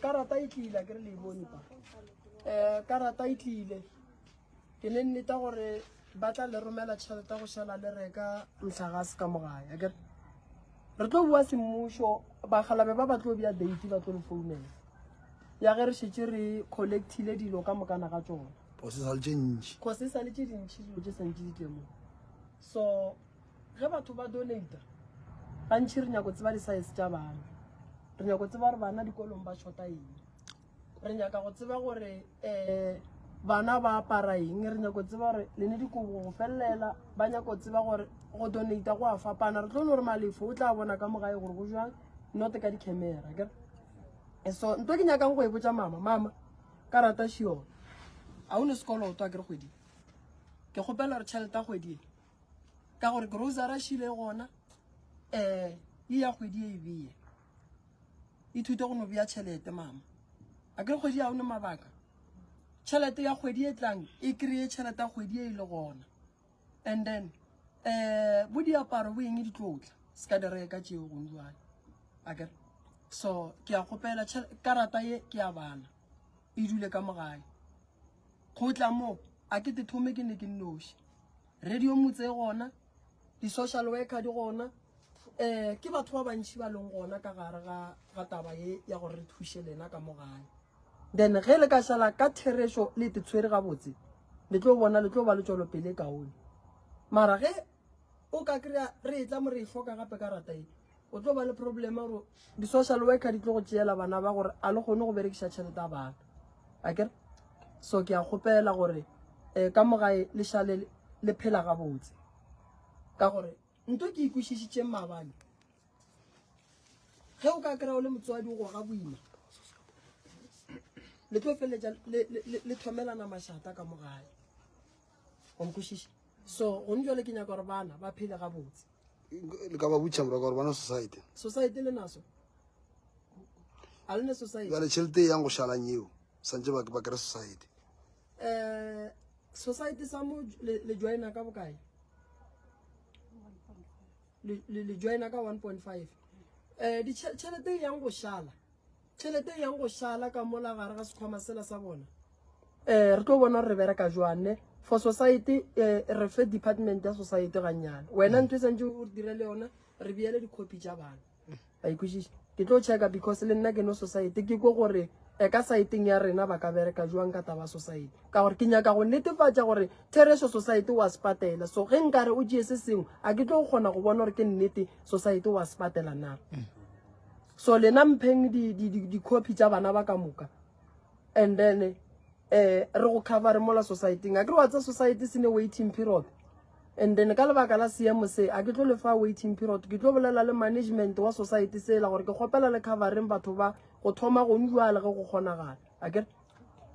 karata e tlile ke re le bone pa karata e tlile ke ne nneta gore ba tla le romela tšhelete go šala le reka motlagase ka mogae akere re tlo bua semmušo bagalabe ba tlo bja date ba tlo le founela ya ge re šetse re collectile dilo ka mokana ga tsona cause e sa le tše dintšhi dilo tše santse di temo so ge batho ba donata gantšhi re nyako tseba di-size tša bana re nyako tseba gore bana dikolong ba shota eng re nyaka go tseba gore bana ba apara eng re nyako tseba gore le ne dikobo go felelela ba nyako tseba gore go donata go a fapana re tlo no gore malefo o tla bona ka mogae gore go jwang not ka di-camera kere so nto ke nyakang go e botsa mama karata šiona a o ne sekoloto a kere kgwedi ke kgopela gore tšhelete a kgwedi e ka gore grocery a šile gona e ya kgwedi e beye e thute go no bea tšhelete mama a kere kgwedi a o ne mabaka tšhelete ya kgwedi e tlang e kry-e tšhelete ya kgwedi e ile gona and then bo diaparo bo eng di tlotla se ka di reka tšeo gong jale a kere so ke a kgopela karata ye ke ya bana e dule ka mogae go tla mo a ke te thome ke ne ke nnoši radio motse gona di-social worker di gona ke batho ba bantšhi ba leng gona ka gare ga taba ye ya gore re thuše lena ka mogae then ge le ka šala ka therešo le te tshwere gabotse le tlo bona le tlo ba le tšwelopele kaone mara ge o ka kry-a re e tla mo re e hloka gape karata e o tlo ba le problema gore di-social worker di tlo go tšeela bana ba gore a le kgone go berekiša tšhelete a bana akere so ke a kgopela gore ka mogae le šale le phela gabotse ka gore nto ke ikwešišitšeng maabane ge o ka kry-a o le motswadi go ga boima le tlo feletša le thomelana mašata ka mogae o nkwešiša so gone jale ke nyaka gore bana ba phele gabotse le ka ba botša morago gore bana society le naso a le ne society jale tšhelete e yang go šalang eo santse ba kry society society sa mo le joina ka bokae le joina ka 1.5 tšhelete e yang go šala ka mola gare ga sekhwama sela sa bona re tlo bona re bereka jwane for society re fe department ya society gannyane wena ntho e santse o direle yona re beele dicopy tša bana ba ikwešiša ke tlo checka because le nna ke no society ke ko gore ka saeteng ya rena ba ka bereka jwang ka taba society ka gore ke nyaka go netefatša gore thereso society wa spatela so ge nkare o tšee se sengwe a ke tlo go kgona go bona gore ke nnete society wa spatela na so lena mpheng di-copy tša bana ba ka moka and then re go covere mola society a ke re wa tsa society se ne waiting period and then ka lebaka la seemo se a ke tlo le fa waiting period ke tlo bolela le management wa society se la gore ke kgopela le covereng batho ba go thoma go njwale ge go kgonagala a kere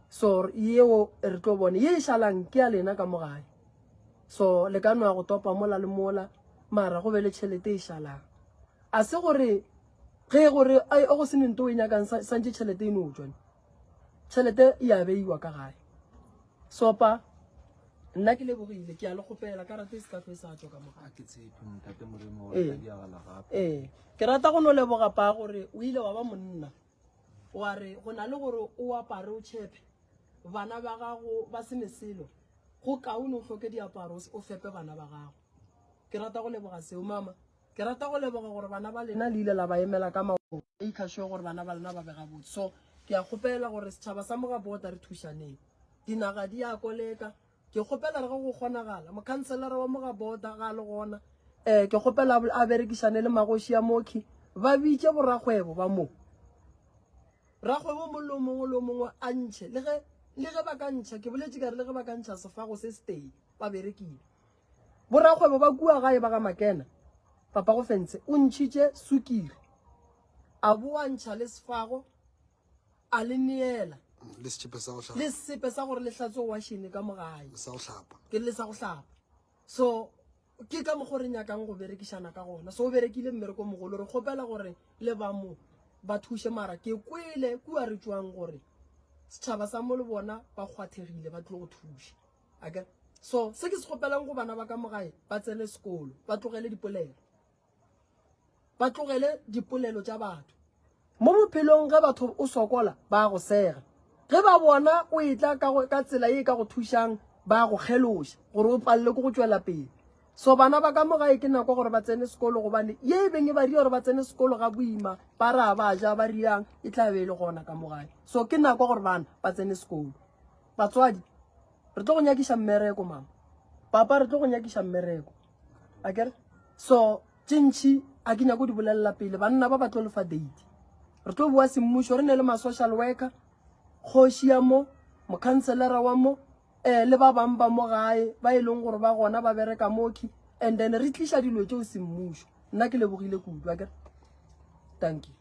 so yeo re tlo bone ye e šalang ke ya lena ka mogae so le ka noa go topa mola le mola mara go be le tšhelete e šalang a se gore ge gore o go se nento o e nyakang santse tšhelete e no tswane tšhelete e a beiwa ka gae sopa nna ke lebogile ke a le kgopela karate e se ka tlo e sa tswa ka mogae ke rata go no leboga pa gore o ile wa ba monna wa re go na le gore o apare o tšhepe bana ba gago ba se meselo go kaone o hloke diaparo o fepe bana ba gago ke rata go leboga seo mama ke rata go leboga gore bana ba lena le ile la ba emela ka maoto e ikhašwe gore bana ba lena ba bega botse so ke a kgopela gore setšhaba sa mogabota re thušaneng dinaga di ya koleka ke kgopela re go kgonagala mokhanselara wa mogabota ga le gona ke kgopela a berekišane le magoši ya moki ba bitše borrakgwebo ba mo rakgwebo mollo mongwe le mongwe a ntšhe le ge ba ka ntšha ke boletše kare le ge ba ka ntšha sefago se stay ba berekile borrakgwebo ba kua gae ba ga makena papa go fentse o ntšhitše sukiri a boa ntšha le sefago a le neela le sepe sa gore le tlatse go washene ka mogae ke le sa go hlapa so ke ka mokgo re nyakang go berekišana ka gona so o berekile mmereko mogolo re kgopela gore le ba mo ba thuše mara ke kwele kua re tswang gore setšhaba sa mo le bona ba kgwathegile ba tlo go thuša so se ke se gopelang go bana ba ka mogae ba tsene sekolo ba tlogele dipolelo tša batho mo bophelong ge batho o sokola ba go sega ge ba bona o etla ka tsela e ka go thušang ba go kgeloša gore o palele ko go tšwela pele so bana ba ka mogae ke nako gore ba tsene sekolo gobane ye beng e ba ria gore ba tsene sekolo ga boima ba ra ba ja ba riang e tla be e le gona ka mogae so ke nako gore bana ba tsene sekolo batswadi re tlo go nyakiša mmereko mama papa re tlo go nyakiša mmereko akere so tšintšhi a ke nyako di bolelela pele banna ba tlo lefa date re tlo bua semmušo re ne le ma-social worker kgoši ya mo mokhanselara wa mo le ba bang ba mo gae ba e leng gore ba gona ba bereka moki and then re tliša dilo tšeo semmušo nna ke lebogile kudu akere thank you